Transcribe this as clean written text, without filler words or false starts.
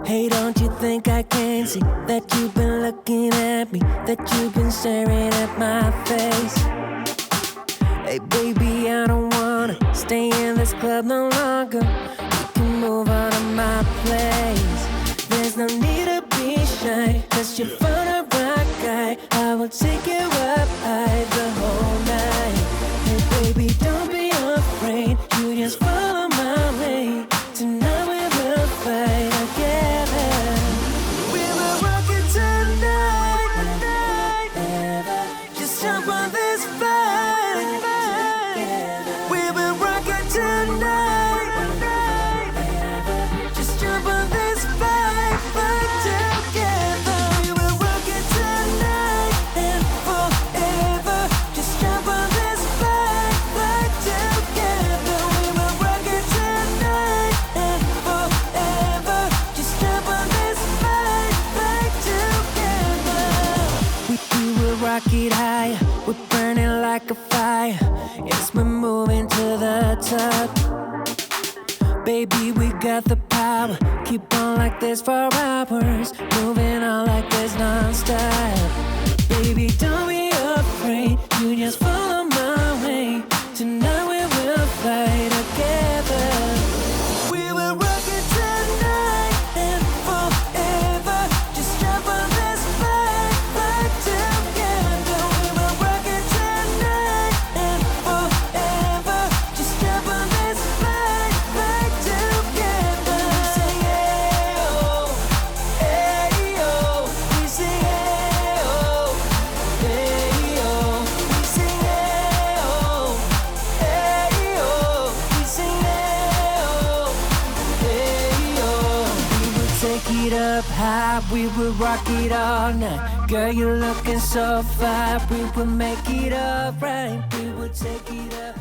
Hey, don't you think I can see that you've been looking at me, that you've been staring at my face? Hey baby, I don't wanna stay in this club no longer. You can move on to my place. There's no need to be shy, 'cause you're fun a rock guy. I will take you up high the whole night. Hey baby, don't be afraid, you just follow my way. Tonight we will fight together. We will rock it tonight. Just jump on this fight. We will rock it tonight. Just jump on this fight together. We will rock it tonight and forever. Just jump on this fight together. We will rock it tonight and forever. Just jump on this fight together. We will rock it high. We're burning like a fire. Yes, we're moving to the top. Baby, we got the power. Keep on like this for hours. Moving on like this non-stop. Baby, don't be afraid. You just follow my way. Tonight we will fight together. We will rock it tonight and forever. Just jump on this fight together. We will rock it tonight and forever. Just jump on this fight together. We say yeah, oh, hey, oh. We say yeah, oh, hey, oh. We say yeah, oh, hey, oh. We say yeah, oh, hey, oh. We will take it up high, we will rock it all night. Girl, you're looking so fine, we will make it alright. We will take it up